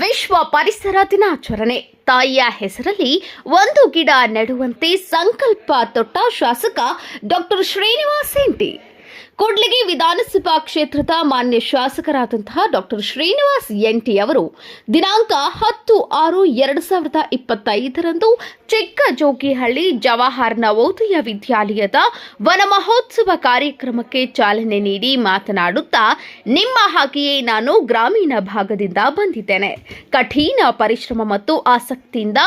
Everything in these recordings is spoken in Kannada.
ವಿಶ್ವ ಪರಿಸರ ದಿನಾಚರಣೆ. ತಾಯಿಯ ಹೆಸರಲ್ಲಿ ಒಂದು ಗಿಡ ನೆಡುವಂತೆ ಸಂಕಲ್ಪ ತೊಟ್ಟ ಶಾಸಕ ಡಾಕ್ಟರ್ ಶ್ರೀನಿವಾಸ್ ಎಂಟಿ. ಕೂಡ್ಲಿಗಿ ವಿಧಾನಸಭಾ ಕ್ಷೇತ್ರದ ಮಾನ್ಯ ಶಾಸಕರಾದಂತಹ ಡಾಕ್ಟರ್ ಶ್ರೀನಿವಾಸ್ ಎಂಟಿ ಅವರು ದಿನಾಂಕ 10/6/2025 ಚಿಕ್ಕಜೋಗಿಹಳ್ಳಿ ಜವಾಹರ್ ನವೋದಯ ವಿದ್ಯಾಲಯದ ವನ ಮಹೋತ್ಸವ ಕಾರ್ಯಕ್ರಮಕ್ಕೆ ಚಾಲನೆ ನೀಡಿ ಮಾತನಾಡುತ್ತಾ, ನಿಮ್ಮ ಹಾಗೆಯೇ ನಾನು ಗ್ರಾಮೀಣ ಭಾಗದಿಂದ ಬಂದಿದ್ದೇನೆ. ಕಠಿಣ ಪರಿಶ್ರಮ ಮತ್ತು ಆಸಕ್ತಿಯಿಂದ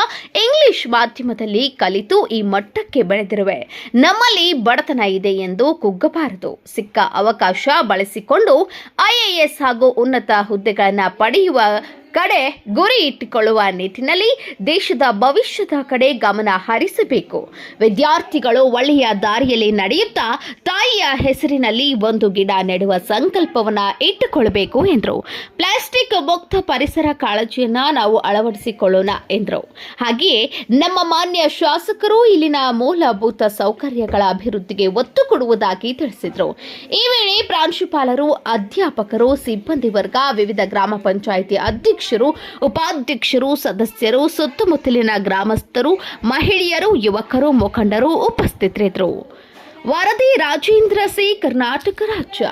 ಇಂಗ್ಲಿಷ್ ಮಾಧ್ಯಮದಲ್ಲಿ ಕಲಿತು ಈ ಮಟ್ಟಕ್ಕೆ ಬೆಳೆದಿರುವೆ. ನಮ್ಮಲ್ಲಿ ಬಡತನ ಇದೆ ಎಂದು ಕುಗ್ಗಬಾರದು. ಸಿಕ್ಕ ಅವಕಾಶ ಬಳಸಿಕೊಂಡು IAS ಹಾಗೂ ಉನ್ನತ ಹುದ್ದೆಗಳನ್ನು ಪಡೆಯುವ ಕಡೆ ಗುರಿ ಇಟ್ಟುಕೊಳ್ಳುವ ನಿಟ್ಟಿನಲ್ಲಿ ದೇಶದ ಭವಿಷ್ಯದ ಕಡೆ ಗಮನ ಹರಿಸಬೇಕು. ವಿದ್ಯಾರ್ಥಿಗಳು ಒಳ್ಳೆಯ ದಾರಿಯಲ್ಲಿ ನಡೆಯುತ್ತಾ ತಾಯಿಯ ಹೆಸರಿನಲ್ಲಿ ಒಂದು ಗಿಡ ನೆಡುವ ಸಂಕಲ್ಪವನ್ನ ಇಟ್ಟುಕೊಳ್ಳಬೇಕು ಎಂದರು. ಪ್ಲಾಸ್ಟಿಕ್ ಮುಕ್ತ ಪರಿಸರ ಕಾಳಜಿಯನ್ನ ನಾವು ಅಳವಡಿಸಿಕೊಳ್ಳೋಣ ಎಂದರು. ಹಾಗೆಯೇ ನಮ್ಮ ಮಾನ್ಯ ಶಾಸಕರು ಇಲ್ಲಿನ ಮೂಲಭೂತ ಸೌಕರ್ಯಗಳ ಅಭಿವೃದ್ಧಿಗೆ ಒತ್ತು ಕೊಡುವುದಾಗಿ ತಿಳಿಸಿದರು. ಈ ವೇಳೆ ಪ್ರಾಂಶುಪಾಲರು, ಅಧ್ಯಾಪಕರು, ಸಿಬ್ಬಂದಿ ವರ್ಗ, ವಿವಿಧ ಗ್ರಾಮ ಪಂಚಾಯಿತಿ ಅಧ್ಯಕ್ಷರು, ಉಪಾಧ್ಯಕ್ಷರು, ಸದಸ್ಯರು, ಸುತ್ತಮುತ್ತಲಿನ ಗ್ರಾಮಸ್ಥರು, ಮಹಿಳೆಯರು, ಯುವಕರು, ಮುಖಂಡರು ಉಪಸ್ಥಿತರಿದ್ದರು. ವರದಿ ರಾಜೇಂದ್ರ ಸಿ, ಕರ್ನಾಟಕ ರಾಜ್ಯ.